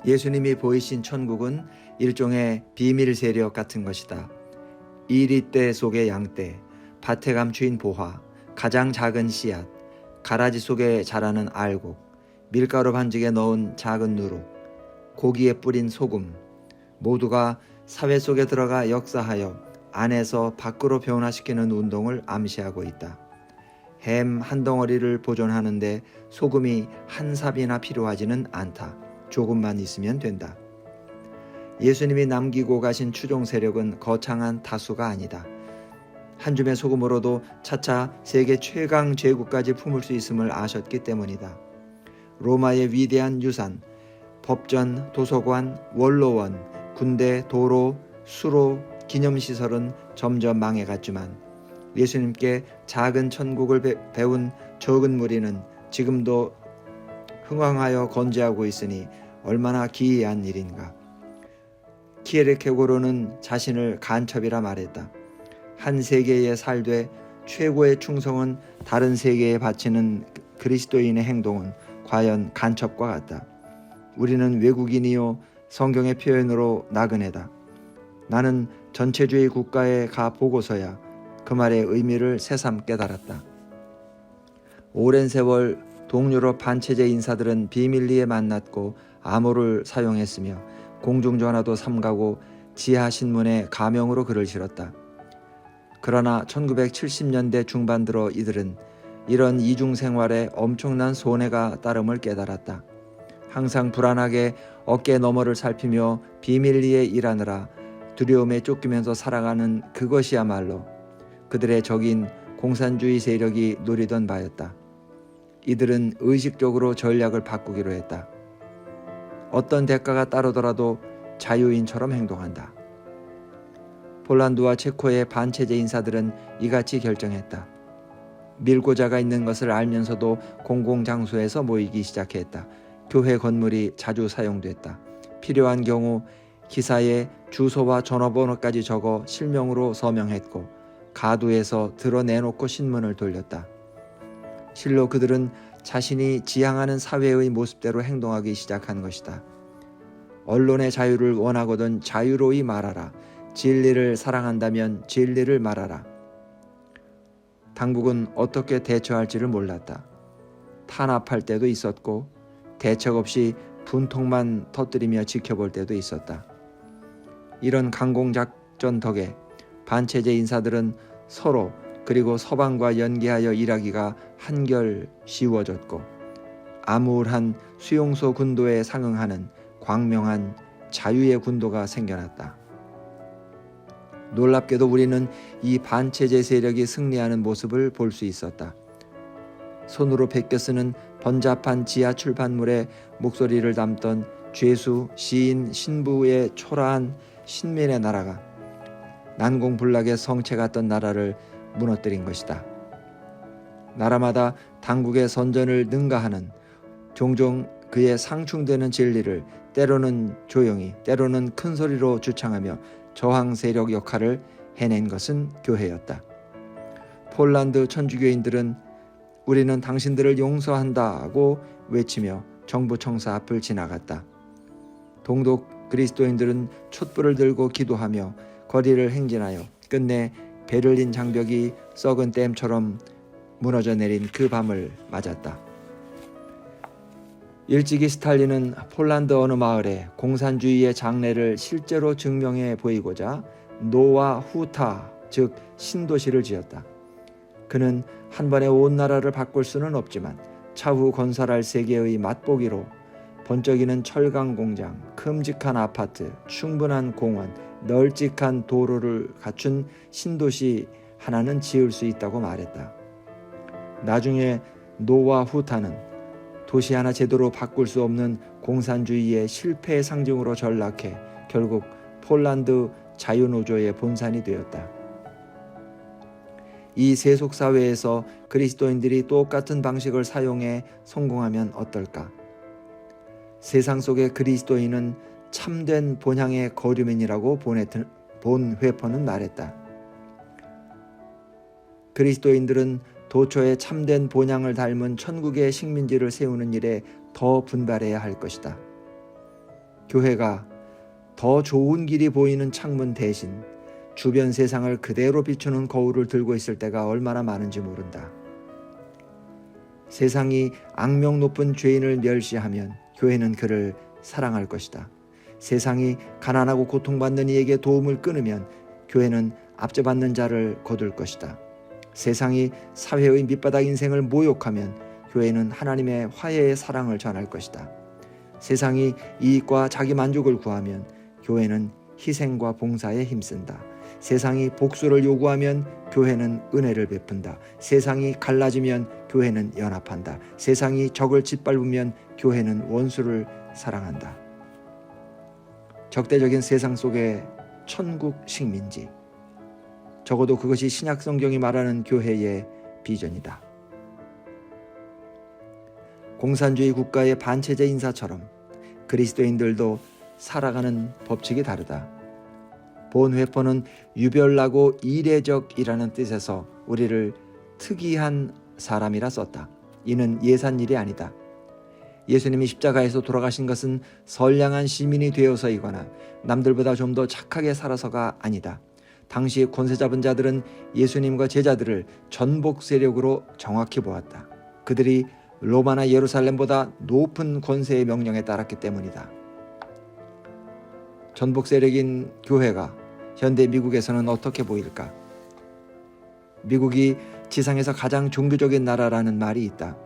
예수님이 보이신 천국은 일종의 비밀 세력 같은 것이다. 이리떼 속의 양떼, 밭에 감추인 보화, 가장 작은 씨앗, 가라지 속에 자라는 알곡, 밀가루 반죽에 넣은 작은 누룩, 고기에 뿌린 소금, 모두가 사회 속에 들어가 역사하여 안에서 밖으로 변화시키는 운동을 암시하고 있다. 햄 한 덩어리를 보존하는데 소금이 한 삽이나 필요하지는 않다. 조금만 있으면 된다. 예수님이 남기고 가신 추종 세력은 거창한 다수가 아니다. 한 줌의 소금으로도 차차 세계 최강 제국까지 품을 수 있음을 아셨기 때문이다. 로마의 위대한 유산, 법전, 도서관, 원로원, 군대, 도로, 수로, 기념시설은 점점 망해갔지만 예수님께 작은 천국을 배운 적은 무리는 지금도 흥황하여 건재하고 있으니 얼마나 기이한 일인가. 키에르케고르는 자신을 간첩이라 말했다. 한 세계에 살되 최고의 충성은 다른 세계에 바치는 그리스도인의 행동은 과연 간첩과 같다. 우리는 외국인이요 성경의 표현으로 나그네다. 나는 전체주의 국가에 가 보고서야 그 말의 의미를 새삼 깨달았다. 오랜 세월 동유럽 반체제 인사들은 비밀리에 만났고 암호를 사용했으며 공중전화도 삼가고 지하신문에 가명으로 글을 실었다. 그러나 1970년대 중반 들어 이들은 이런 이중생활에 엄청난 손해가 따름을 깨달았다. 항상 불안하게 어깨 너머를 살피며 비밀리에 일하느라 두려움에 쫓기면서 살아가는 그것이야말로 그들의 적인 공산주의 세력이 노리던 바였다. 이들은 의식적으로 전략을 바꾸기로 했다. 어떤 대가가 따르더라도 자유인처럼 행동한다. 폴란드와 체코의 반체제 인사들은 이같이 결정했다. 밀고자가 있는 것을 알면서도 공공장소에서 모이기 시작했다. 교회 건물이 자주 사용됐다. 필요한 경우 기사에 주소와 전화번호까지 적어 실명으로 서명했고 가두에서 드러내놓고 신문을 돌렸다. 실로 그들은 자신이 지향하는 사회의 모습대로 행동하기 시작한 것이다. 언론의 자유를 원하거든 자유로이 말하라. 진리를 사랑한다면 진리를 말하라. 당국은 어떻게 대처할지를 몰랐다. 탄압할 때도 있었고 대책 없이 분통만 터뜨리며 지켜볼 때도 있었다. 이런 강공작전 덕에 반체제 인사들은 서로 그리고 서방과 연계하여 일하기가 한결 쉬워졌고 암울한 수용소 군도에 상응하는 광명한 자유의 군도가 생겨났다. 놀랍게도 우리는 이 반체제 세력이 승리하는 모습을 볼 수 있었다. 손으로 베껴 쓰는 번잡한 지하 출판물에 목소리를 담던 죄수, 시인, 신부의 초라한 신민의 나라가 난공불락의 성체 같던 나라를 무너뜨린 것이다. 나라마다 당국의 선전을 능가하는 종종 그의 상충되는 진리를 때로는 조용히 때로는 큰 소리로 주창하며 저항 세력 역할을 해낸 것은 교회였다. 폴란드 천주교인들은 우리는 당신들을 용서한다고 외치며 정부 청사 앞을 지나갔다. 동독 그리스도인들은 촛불을 들고 기도하며 거리를 행진하여 끝내 베를린 장벽이 썩은 댐처럼 무너져 내린 그 밤을 맞았다. 일찍이 스탈린은 폴란드 어느 마을에 공산주의의 장래를 실제로 증명해 보이고자 노와 후타, 즉 신도시를 지었다. 그는 한 번에 온 나라를 바꿀 수는 없지만 차후 건설할 세계의 맛보기로 번쩍이는 철강 공장, 큼직한 아파트, 충분한 공원, 널찍한 도로를 갖춘 신도시 하나는 지을 수 있다고 말했다. 나중에 노와 후타는 도시 하나 제대로 바꿀 수 없는 공산주의의 실패의 상징으로 전락해 결국 폴란드 자유노조의 본산이 되었다. 이 세속사회에서 그리스도인들이 똑같은 방식을 사용해 성공하면 어떨까? 세상 속의 그리스도인은 참된 본향의 거류민이라고 본 회퍼는 말했다. 그리스도인들은 도처에 참된 본향을 닮은 천국의 식민지를 세우는 일에 더 분발해야 할 것이다. 교회가 더 좋은 길이 보이는 창문 대신 주변 세상을 그대로 비추는 거울을 들고 있을 때가 얼마나 많은지 모른다. 세상이 악명 높은 죄인을 멸시하면 교회는 그를 사랑할 것이다. 세상이 가난하고 고통받는 이에게 도움을 끊으면 교회는 압제받는 자를 거둘 것이다. 세상이 사회의 밑바닥 인생을 모욕하면 교회는 하나님의 화해의 사랑을 전할 것이다. 세상이 이익과 자기 만족을 구하면 교회는 희생과 봉사에 힘쓴다. 세상이 복수를 요구하면 교회는 은혜를 베푼다. 세상이 갈라지면 교회는 연합한다. 세상이 적을 짓밟으면 교회는 원수를 사랑한다. 적대적인 세상 속의 천국 식민지, 적어도 그것이 신약 성경이 말하는 교회의 비전이다. 공산주의 국가의 반체제 인사처럼 그리스도인들도 살아가는 법칙이 다르다. 본회포는 유별나고 이례적이라는 뜻에서 우리를 특이한 사람이라 썼다. 이는 예산일이 아니다. 예수님이 십자가에서 돌아가신 것은 선량한 시민이 되어서이거나 남들보다 좀 더 착하게 살아서가 아니다. 당시 권세 잡은 자들은 예수님과 제자들을 전복 세력으로 정확히 보았다. 그들이 로마나 예루살렘보다 높은 권세의 명령에 따랐기 때문이다. 전복 세력인 교회가 현대 미국에서는 어떻게 보일까? 미국이 지상에서 가장 종교적인 나라라는 말이 있다.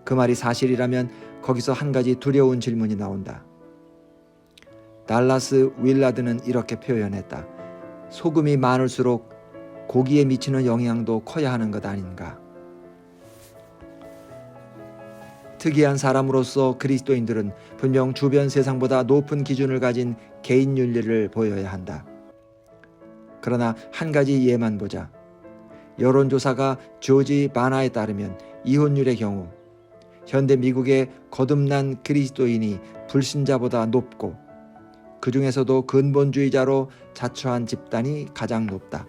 그 말이 사실이라면 거기서 한 가지 두려운 질문이 나온다. 달라스 윌라드는 이렇게 표현했다. 소금이 많을수록 고기에 미치는 영향도 커야 하는 것 아닌가? 특이한 사람으로서 그리스도인들은 분명 주변 세상보다 높은 기준을 가진 개인 윤리를 보여야 한다. 그러나 한 가지 예만 보자. 여론조사가 조지 바나에 따르면 이혼율의 경우 현대 미국의 거듭난 그리스도인이 불신자보다 높고 그 중에서도 근본주의자로 자처한 집단이 가장 높다.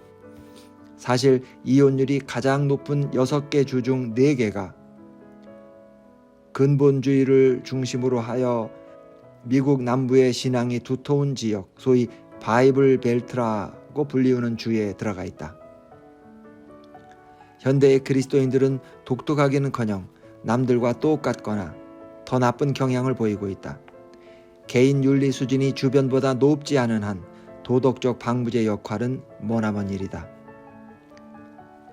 사실 이혼율이 가장 높은 6개 주 중 4개가 근본주의를 중심으로 하여 미국 남부의 신앙이 두터운 지역, 소위 바이블 벨트라고 불리우는 주에 들어가 있다. 현대의 그리스도인들은 독특하기는커녕 남들과 똑같거나 더 나쁜 경향을 보이고 있다. 개인 윤리 수준이 주변보다 높지 않은 한 도덕적 방부제 역할은 머나먼 일이다.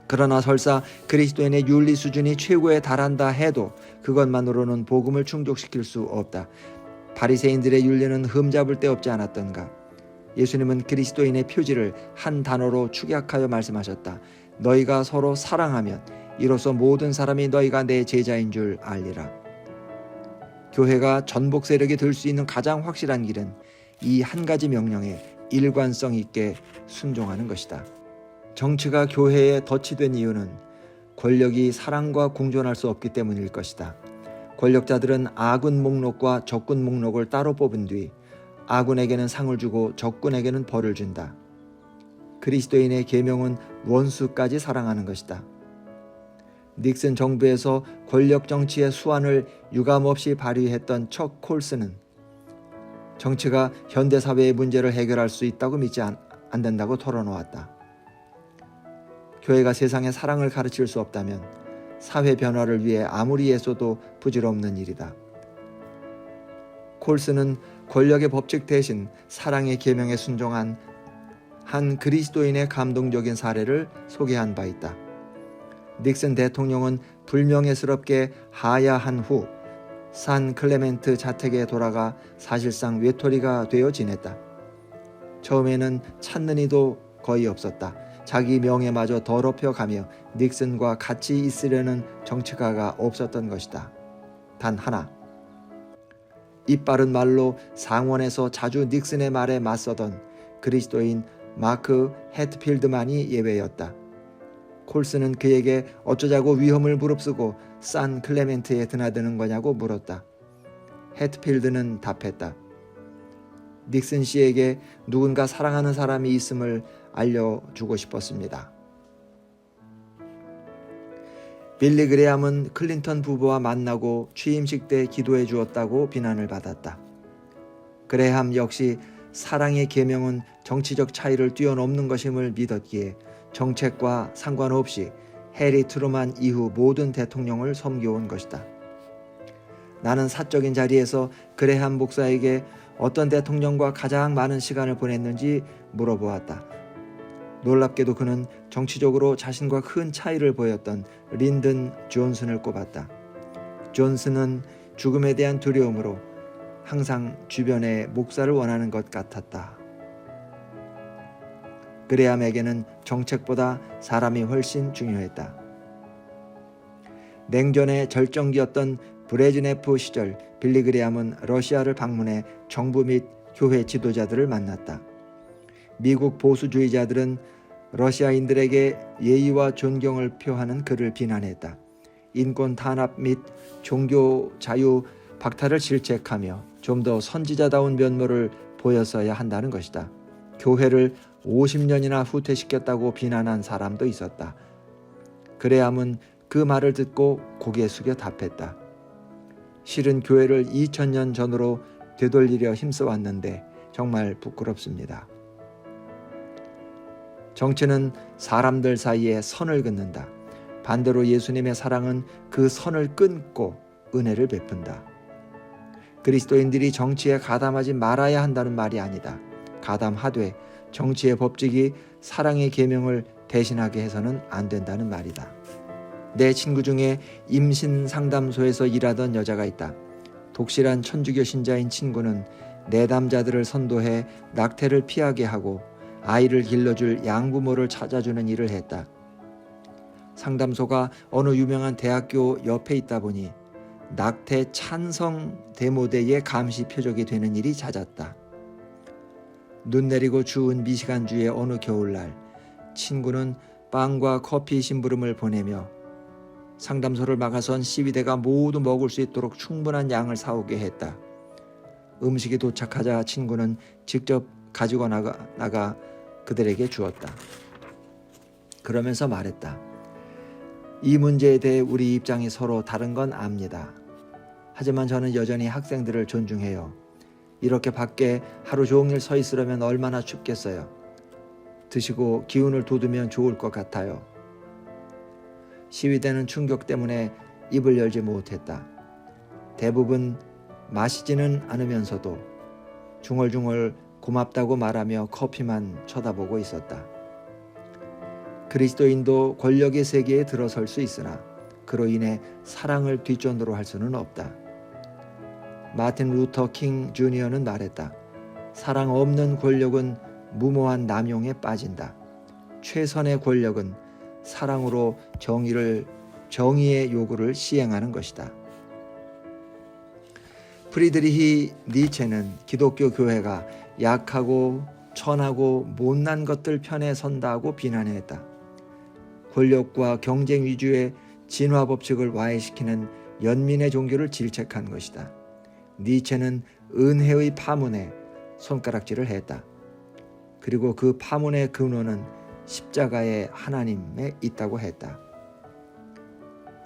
그러나 설사 그리스도인의 윤리 수준이 최고에 달한다 해도 그것만으로는 복음을 충족시킬 수 없다. 바리새인들의 윤리는 흠잡을 데 없지 않았던가. 예수님은 그리스도인의 표지를 한 단어로 축약하여 말씀하셨다. 너희가 서로 사랑하면 이로써 모든 사람이 너희가 내 제자인 줄 알리라. 교회가 전복 세력이 될 수 있는 가장 확실한 길은 이 한 가지 명령에 일관성 있게 순종하는 것이다. 정치가 교회에 덫이 된 이유는 권력이 사랑과 공존할 수 없기 때문일 것이다. 권력자들은 아군 목록과 적군 목록을 따로 뽑은 뒤 아군에게는 상을 주고 적군에게는 벌을 준다. 그리스도인의 계명은 원수까지 사랑하는 것이다. 닉슨 정부에서 권력 정치의 수완을 유감없이 발휘했던 척 콜슨은 정치가 현대사회의 문제를 해결할 수 있다고 믿지 않는다고 털어놓았다. 교회가 세상에 사랑을 가르칠 수 없다면 사회 변화를 위해 아무리 애써도 부질없는 일이다. 콜슨은 권력의 법칙 대신 사랑의 계명에 순종한 한 그리스도인의 감동적인 사례를 소개한 바 있다. 닉슨 대통령은 불명예스럽게 하야한 후 산 클레멘트 자택에 돌아가 사실상 외톨이가 되어 지냈다. 처음에는 찾는 이도 거의 없었다. 자기 명예마저 더럽혀가며 닉슨과 같이 있으려는 정치가가 없었던 것이다. 단 하나. 이빠른 말로 상원에서 자주 닉슨의 말에 맞서던 그리스도인 마크 해트필드만이 예외였다. 콜슨은 그에게 어쩌자고 위험을 무릅쓰고 산 클레멘트에 드나드는 거냐고 물었다. 해트필드는 답했다. 닉슨 씨에게 누군가 사랑하는 사람이 있음을 알려주고 싶었습니다. 빌리 그레함은 클린턴 부부와 만나고 취임식 때 기도해 주었다고 비난을 받았다. 그레함 역시 사랑의 계명은 정치적 차이를 뛰어넘는 것임을 믿었기에 정책과 상관없이 해리 트루만 이후 모든 대통령을 섬겨온 것이다. 나는 사적인 자리에서 그레함 목사에게 어떤 대통령과 가장 많은 시간을 보냈는지 물어보았다. 놀랍게도 그는 정치적으로 자신과 큰 차이를 보였던 린든 존슨을 꼽았다. 존슨은 죽음에 대한 두려움으로 항상 주변에 목사를 원하는 것 같았다. 그레함에게는 정책보다 사람이 훨씬 중요했다. 냉전의 절정기였던 브레즈네프 시절 빌리 그레함은 러시아를 방문해 정부 및 교회 지도자들을 만났다. 미국 보수주의자들은 러시아인들에게 예의와 존경을 표하는 그를 비난했다. 인권 탄압 및 종교 자유 박탈을 질책하며 좀 더 선지자다운 면모를 보였어야 한다는 것이다. 교회를 50년이나 후퇴시켰다고 비난한 사람도 있었다. 그레함은 그 말을 듣고 고개 숙여 답했다. 실은 교회를 2000년 전으로 되돌리려 힘써왔는데 정말 부끄럽습니다. 정치는 사람들 사이에 선을 긋는다. 반대로 예수님의 사랑은 그 선을 끊고 은혜를 베푼다. 그리스도인들이 정치에 가담하지 말아야 한다는 말이 아니다. 가담하되 정치의 법칙이 사랑의 계명을 대신하게 해서는 안 된다는 말이다. 내 친구 중에 임신 상담소에서 일하던 여자가 있다. 독실한 천주교 신자인 친구는 내담자들을 선도해 낙태를 피하게 하고 아이를 길러줄 양부모를 찾아주는 일을 했다. 상담소가 어느 유명한 대학교 옆에 있다 보니 낙태 찬성 데모대의 감시 표적이 되는 일이 잦았다. 눈 내리고 추운 미시간주의 어느 겨울날 친구는 빵과 커피 심부름을 보내며 상담소를 막아선 시위대가 모두 먹을 수 있도록 충분한 양을 사오게 했다. 음식이 도착하자 친구는 직접 가지고 나가 그들에게 주었다. 그러면서 말했다. 이 문제에 대해 우리 입장이 서로 다른 건 압니다. 하지만 저는 여전히 학생들을 존중해요. 이렇게 밖에 하루 종일 서 있으려면 얼마나 춥겠어요. 드시고 기운을 돋우면 좋을 것 같아요. 시위대는 충격 때문에 입을 열지 못했다. 대부분 마시지는 않으면서도 중얼중얼 고맙다고 말하며 커피만 쳐다보고 있었다. 그리스도인도 권력의 세계에 들어설 수 있으나 그로 인해 사랑을 뒷전으로 할 수는 없다. 마틴 루터 킹 주니어는 말했다. 사랑 없는 권력은 무모한 남용에 빠진다. 최선의 권력은 사랑으로 정의의 요구를 시행하는 것이다. 프리드리히 니체는 기독교 교회가 약하고 천하고 못난 것들 편에 선다고 비난했다. 권력과 경쟁 위주의 진화 법칙을 와해시키는 연민의 종교를 질책한 것이다. 니체는 은혜의 파문에 손가락질을 했다. 그리고 그 파문의 근원은 십자가의 하나님에 있다고 했다.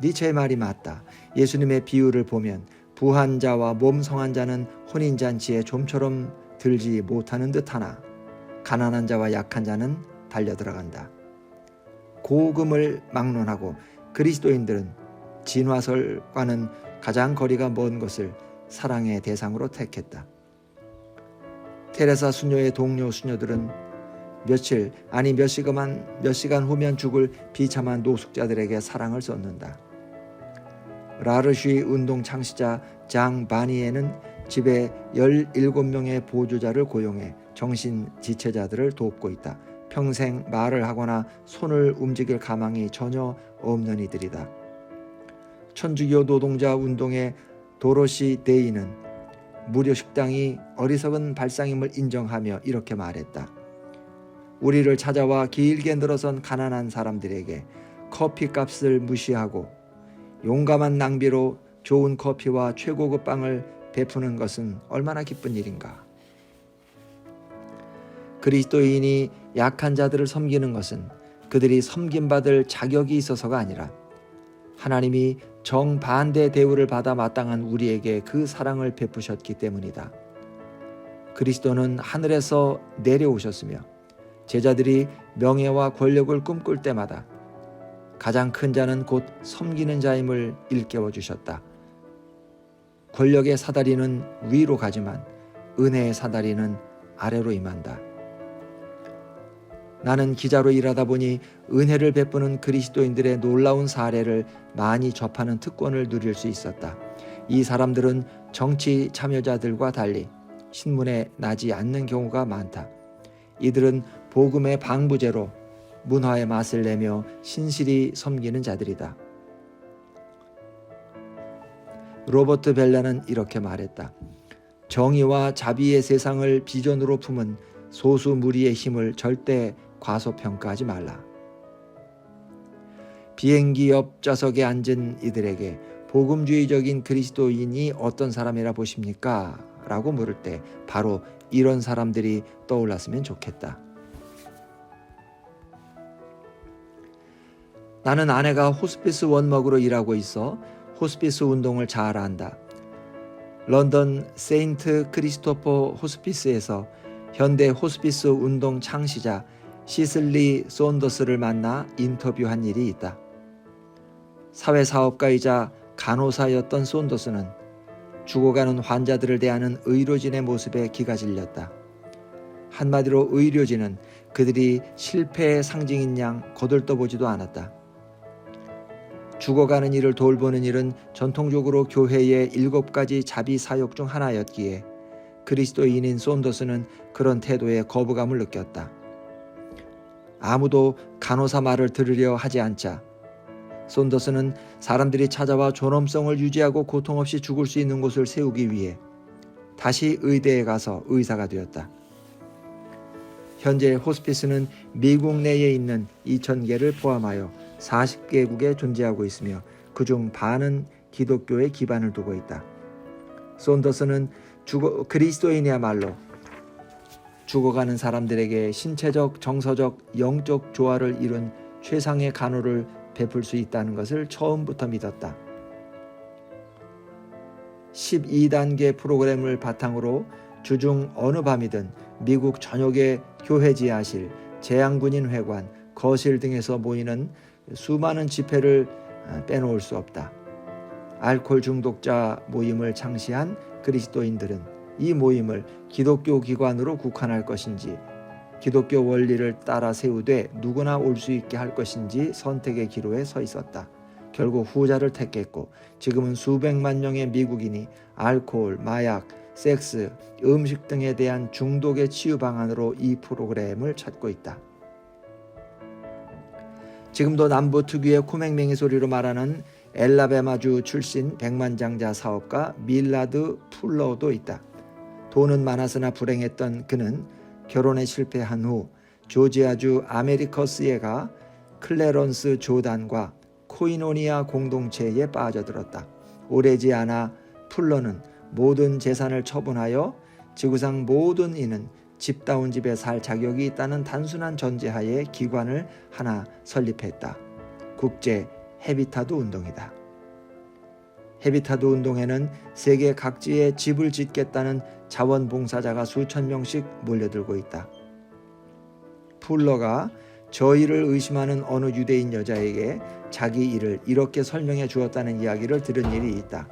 니체의 말이 맞다. 예수님의 비유를 보면 부한 자와 몸성한 자는 혼인잔치에 좀처럼 들지 못하는 듯하나 가난한 자와 약한 자는 달려들어간다. 고금을 막론하고 그리스도인들은 진화설과는 가장 거리가 먼 것을 사랑의 대상으로 택했다. 테레사 수녀의 동료 수녀들은 몇 시간 후면 죽을 비참한 노숙자들에게 사랑을 쏟는다. 라르쉬 운동 창시자 장 바니에는 집에 17명의 보조자를 고용해 정신 지체자들을 돕고 있다. 평생 말을 하거나 손을 움직일 가망이 전혀 없는 이들이다. 천주교 노동자 운동의 도로시 데이는 무료 식당이 어리석은 발상임을 인정하며 이렇게 말했다. 우리를 찾아와 길게 늘어선 가난한 사람들에게 커피값을 무시하고 용감한 낭비로 좋은 커피와 최고급 빵을 베푸는 것은 얼마나 기쁜 일인가. 그리스도인이 약한 자들을 섬기는 것은 그들이 섬김받을 자격이 있어서가 아니라 하나님이 정반대 대우를 받아 마땅한 우리에게 그 사랑을 베푸셨기 때문이다. 그리스도는 하늘에서 내려오셨으며 제자들이 명예와 권력을 꿈꿀 때마다 가장 큰 자는 곧 섬기는 자임을 일깨워 주셨다. 권력의 사다리는 위로 가지만 은혜의 사다리는 아래로 임한다. 나는 기자로 일하다 보니 은혜를 베푸는 그리스도인들의 놀라운 사례를 많이 접하는 특권을 누릴 수 있었다. 이 사람들은 정치 참여자들과 달리 신문에 나지 않는 경우가 많다. 이들은 복음의 방부제로 문화의 맛을 내며 신실히 섬기는 자들이다. 로버트 벨라는 이렇게 말했다. 정의와 자비의 세상을 비전으로 품은 소수 무리의 힘을 절대 과소평가하지 말라. 비행기 옆 좌석에 앉은 이들에게 복음주의적인 그리스도인이 어떤 사람이라 보십니까? 라고 물을 때 바로 이런 사람들이 떠올랐으면 좋겠다. 나는 아내가 호스피스 원목으로 일하고 있어 호스피스 운동을 잘 안다. 런던 세인트 크리스토퍼 호스피스에서 현대 호스피스 운동 창시자 시슬리 손더스를 만나 인터뷰한 일이 있다. 사회사업가이자 간호사였던 손더스는 죽어가는 환자들을 대하는 의료진의 모습에 기가 질렸다. 한마디로 의료진은 그들이 실패의 상징인 양 거들떠보지도 않았다. 죽어가는 이를 돌보는 일은 전통적으로 교회의 7가지 자비 사역 중 하나였기에 그리스도인인 손더스는 그런 태도에 거부감을 느꼈다. 아무도 간호사 말을 들으려 하지 않자 손더스는 사람들이 찾아와 존엄성을 유지하고 고통 없이 죽을 수 있는 곳을 세우기 위해 다시 의대에 가서 의사가 되었다. 현재 호스피스는 미국 내에 있는 2,000개를 포함하여 40개국에 존재하고 있으며 그중 반은 기독교에 기반을 두고 있다. 손더스는 그리스도인이야말로 죽어가는 사람들에게 신체적, 정서적, 영적 조화를 이룬 최상의 간호를 베풀 수 있다는 것을 처음부터 믿었다. 12단계 프로그램을 바탕으로 주중 어느 밤이든 미국 전역의 교회 지하실, 재향군인 회관, 거실 등에서 모이는 수많은 집회를 빼놓을 수 없다. 알코올 중독자 모임을 창시한 그리스도인들은 이 모임을 기독교 기관으로 국한할 것인지 기독교 원리를 따라 세우되 누구나 올 수 있게 할 것인지 선택의 기로에 서 있었다. 결국 후자를 택했고 지금은 수백만 명의 미국인이 알코올, 마약, 섹스, 음식 등에 대한 중독의 치유 방안으로 이 프로그램을 찾고 있다. 지금도 남부 특유의 코맹맹이 소리로 말하는 엘라베마주 출신 백만장자 사업가 밀라드 풀러도 있다. 돈은 많았으나 불행했던 그는 결혼에 실패한 후 조지아주 아메리커스에 가 클래런스 조단과 코이노니아 공동체에 빠져들었다. 오래지 않아 풀러는 모든 재산을 처분하여 지구상 모든 이는 집다운 집에 살 자격이 있다는 단순한 전제하에 기관을 하나 설립했다. 국제 헤비타드 운동이다. 헤비타드 운동에는 세계 각지에 집을 짓겠다는 자원봉사자가 수천 명씩 몰려들고 있다. 풀러가 저 일을 의심하는 어느 유대인 여자에게 자기 일을 이렇게 설명해 주었다는 이야기를 들은 일이 있다.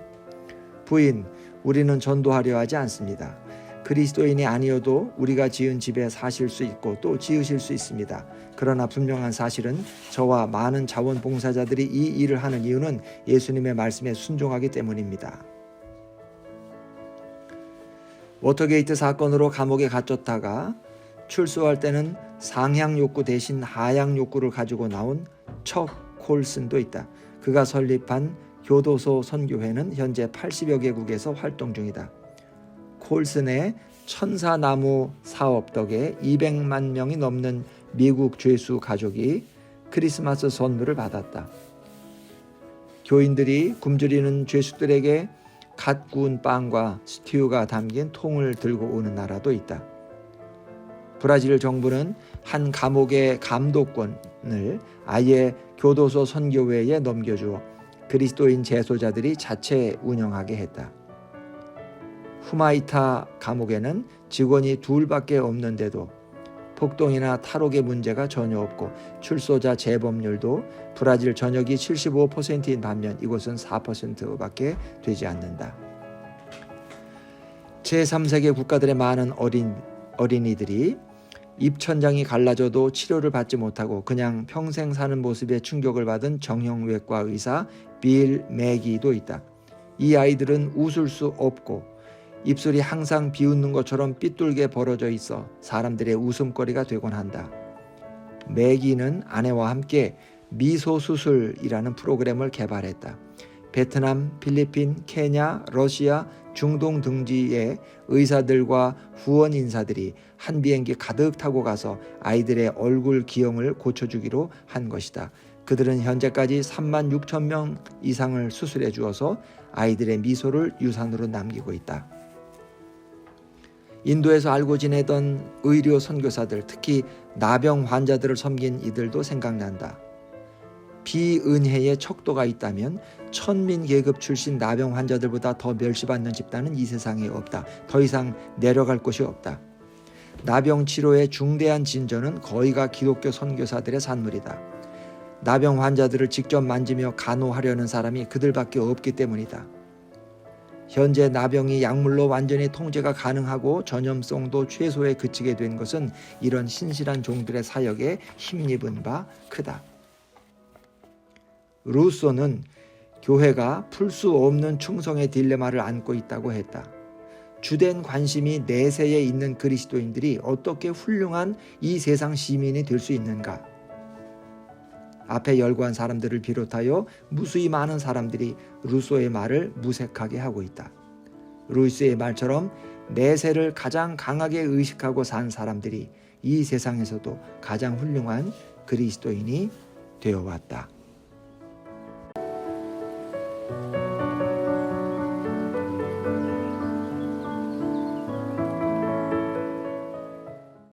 부인, 우리는 전도하려 하지 않습니다. 그리스도인이 아니어도 우리가 지은 집에 사실 수 있고 또 지으실 수 있습니다. 그러나 분명한 사실은 저와 많은 자원봉사자들이 이 일을 하는 이유는 예수님의 말씀에 순종하기 때문입니다. 워터게이트 사건으로 감옥에 갇혔다가 출소할 때는 상향 욕구 대신 하향 욕구를 가지고 나온 척 콜슨도 있다. 그가 설립한 교도소 선교회는 현재 80여 개국에서 활동 중이다. 콜슨의 천사나무 사업 덕에 200만 명이 넘는 미국 죄수 가족이 크리스마스 선물을 받았다. 교인들이 굶주리는 죄수들에게 갓 구운 빵과 스튜가 담긴 통을 들고 오는 나라도 있다. 브라질 정부는 한 감옥의 감독권을 아예 교도소 선교회에 넘겨주어 그리스도인 재소자들이 자체 운영하게 했다. 후마이타 감옥에는 직원이 둘밖에 없는데도 폭동이나 탈옥의 문제가 전혀 없고 출소자 재범률도 브라질 전역이 75%인 반면 이곳은 4%밖에 되지 않는다. 제3세계 국가들의 많은 어린이들이 입천장이 갈라져도 치료를 받지 못하고 그냥 평생 사는 모습에 충격을 받은 정형외과 의사 빌 매기도 있다. 이 아이들은 웃을 수 없고 입술이 항상 비웃는 것처럼 삐뚤게 벌어져 있어 사람들의 웃음거리가 되곤 한다. 매기는 아내와 함께 미소 수술이라는 프로그램을 개발했다. 베트남, 필리핀, 케냐, 러시아, 중동 등지의 의사들과 후원 인사들이 한 비행기 가득 타고 가서 아이들의 얼굴 기형을 고쳐주기로 한 것이다. 그들은 현재까지 3만 6천 명 이상을 수술해 주어서 아이들의 미소를 유산으로 남기고 있다. 인도에서 알고 지내던 의료 선교사들, 특히 나병 환자들을 섬긴 이들도 생각난다. 비은혜의 척도가 있다면 천민 계급 출신 나병 환자들보다 더 멸시받는 집단은 이 세상에 없다. 더 이상 내려갈 곳이 없다. 나병 치료의 중대한 진전은 거의가 기독교 선교사들의 산물이다. 나병 환자들을 직접 만지며 간호하려는 사람이 그들밖에 없기 때문이다. 현재 나병이 약물로 완전히 통제가 가능하고 전염성도 최소에 그치게 된 것은 이런 신실한 종들의 사역에 힘입은 바 크다. 루소는 교회가 풀 수 없는 충성의 딜레마를 안고 있다고 했다. 주된 관심이 내세에 있는 그리스도인들이 어떻게 훌륭한 이 세상 시민이 될 수 있는가? 앞에 열거한 사람들을 비롯하여 무수히 많은 사람들이 루소의 말을 무색하게 하고 있다. 루소의 말처럼 내세를 가장 강하게 의식하고 산 사람들이 이 세상에서도 가장 훌륭한 그리스도인이 되어왔다.